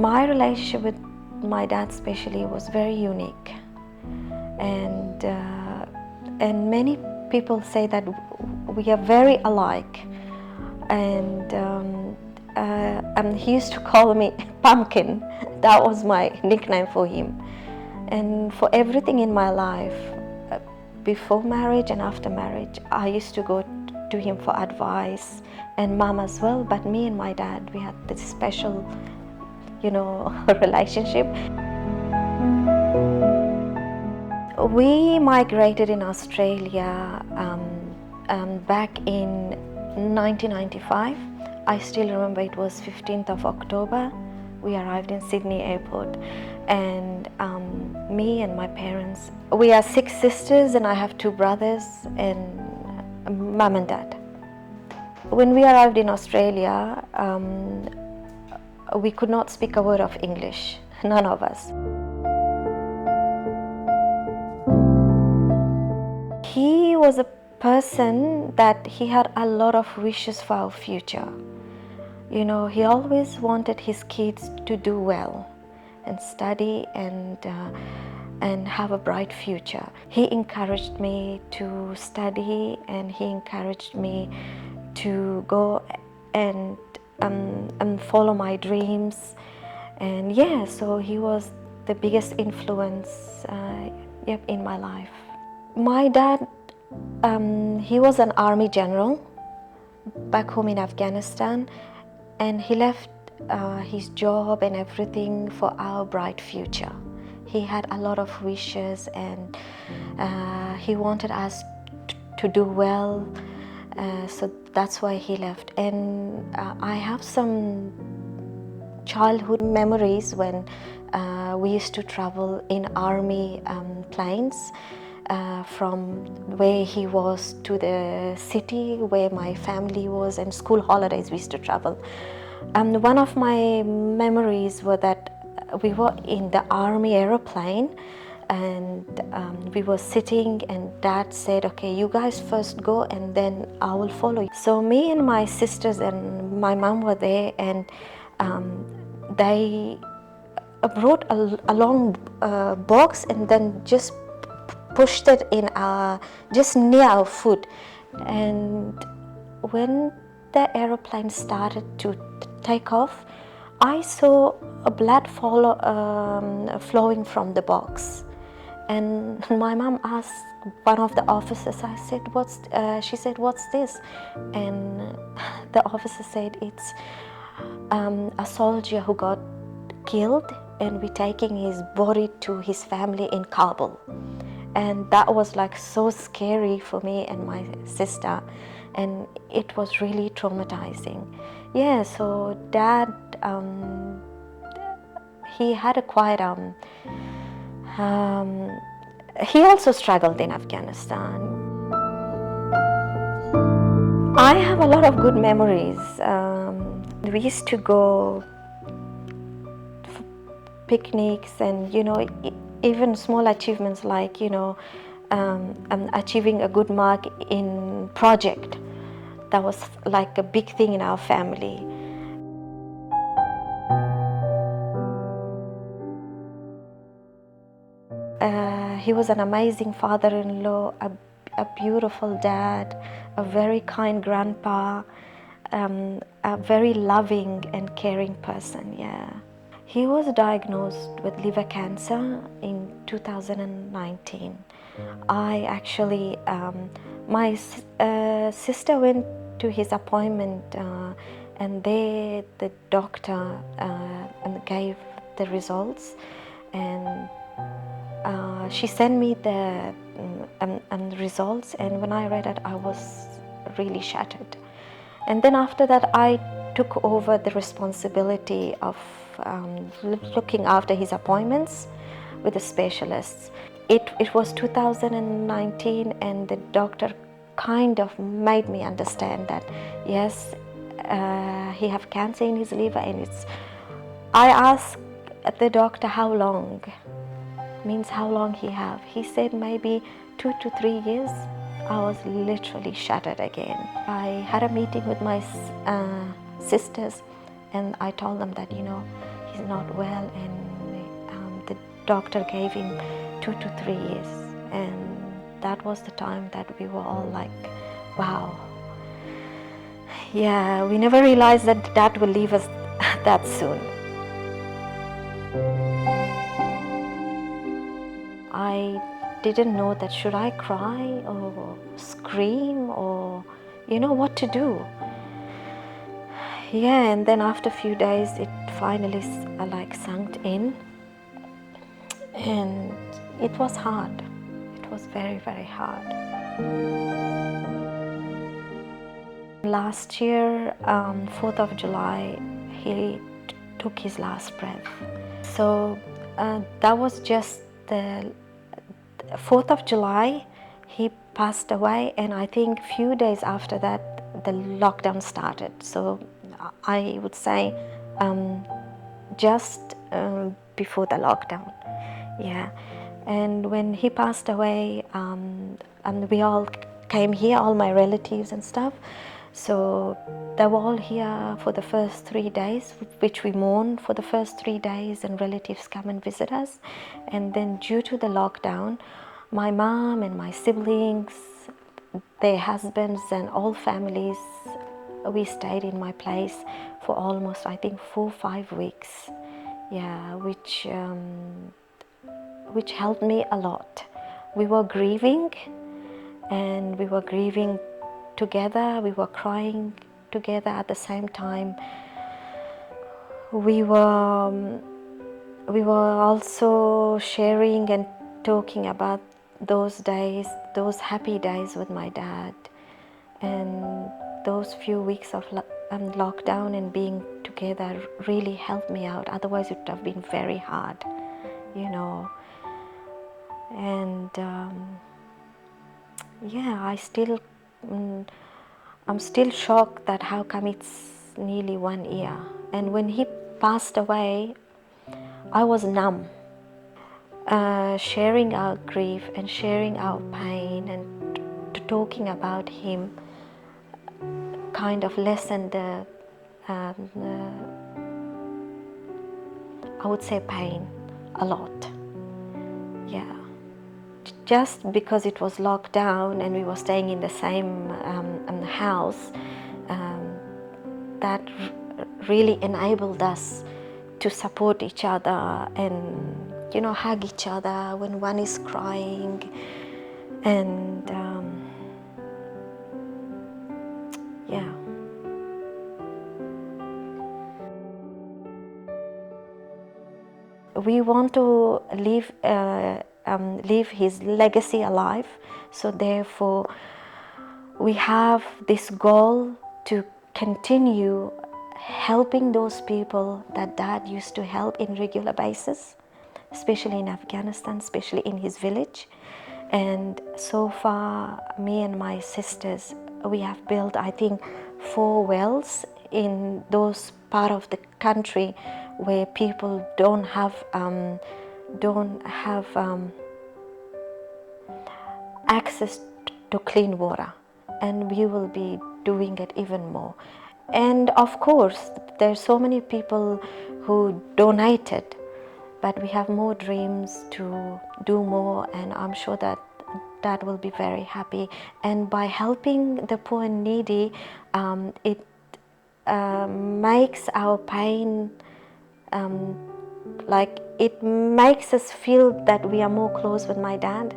My relationship with my dad especially was very unique, and many people say that we are very alike, and he used to call me Pumpkin. That was my nickname for him. And for everything in my life, before marriage and after marriage, I used to go to him for advice, and mom as well. But me and my dad, we had this special, relationship. We migrated in Australia back in 1995. I still remember it was 15th of October. We arrived in Sydney airport, and me and my parents, we are 6 sisters and I have 2 brothers and mom and dad. When we arrived in Australia, we could not speak a word of English, none of us. He was a person that he had a lot of wishes for our future. He always wanted his kids to do well and study and have a bright future. He encouraged me to study, and he encouraged me to go and follow my dreams. And so he was the biggest influence in my life. My dad, he was an army general back home in Afghanistan, and he left his job and everything for our bright future. He had a lot of wishes, and he wanted us to do well, so that's why he left. And I have some childhood memories when we used to travel in army planes from where he was to the city where my family was, and school holidays we used to travel. One of my memories were that we were in the army aeroplane, and we were sitting, and dad said, okay, you guys first go and then I will follow you. So me and my sisters and my mom were there, and they brought a long box and then just pushed it in just near our foot. And when the aeroplane started to take off, I saw a blood flowing from the box. And my mom asked one of the officers, I said, she said, what's this? And the officer said, it's a soldier who got killed, and we're taking his body to his family in Kabul. And that was like so scary for me and my sister, and it was really traumatizing. So dad, he had a quite he also struggled in Afghanistan. I have a lot of good memories. We used to go for picnics, and even small achievements like achieving a good mark in project. That was like a big thing in our family. He was an amazing father-in-law, a beautiful dad, a very kind grandpa, a very loving and caring person. He was diagnosed with liver cancer in 2019. I actually, my sister went to his appointment, and there the doctor gave the results, and she sent me the results, and when I read it, I was really shattered. And then after that, I took over the responsibility of looking after his appointments with the specialists. It was 2019, and the doctor kind of made me understand that yes, he have cancer in his liver, and I asked the doctor how long, means how long he have. He said maybe 2 to 3 years. I was literally shattered again. I had a meeting with my sisters, and I told them that he he's not well, and the doctor gave him 2 to 3 years, and that was the time that we were all like, wow. Yeah, we never realized that Dad will leave us that soon. I didn't know that should I cry or scream or what to do. Yeah, and then after a few days it finally like sunk in, and it was hard. It was very, very hard. Last year, 4th of July, he took his last breath. So that was just the 4th of July, he passed away, and I think few days after that, the lockdown started. So I would say just before the lockdown, yeah. And when he passed away, and we all came here, all my relatives and stuff. So they were all here for the first 3 days, which we mourned for the first 3 days, and relatives come and visit us. And then due to the lockdown, my mom and my siblings, their husbands and all families, we stayed in my place for almost, I think, 4-5 weeks. Yeah, which helped me a lot. We were grieving, and we were grieving together. We were crying together at the same time. We were also sharing and talking about those days, those happy days with my dad, and those few weeks of lockdown and being together really helped me out. Otherwise it would have been very hard, and yeah, I'm still shocked that how come it's nearly 1 year. And when he passed away, I was numb. Sharing our grief and sharing our pain and talking about him kind of lessened the I would say pain a lot. Yeah. Just because it was locked down and we were staying in the same house, that really enabled us to support each other and hug each other when one is crying, and yeah. We want to leave his legacy alive, so therefore we have this goal to continue helping those people that Dad used to help in regular basis, especially in Afghanistan, especially in his village. And so far, me and my sisters, we have built, I think, 4 wells in those part of the country where people don't have access to clean water, and we will be doing it even more. And of course, there's so many people who donated, but we have more dreams to do more, and I'm sure that Dad will be very happy. And by helping the poor and needy, it makes our pain, like it makes us feel that we are more close with my dad.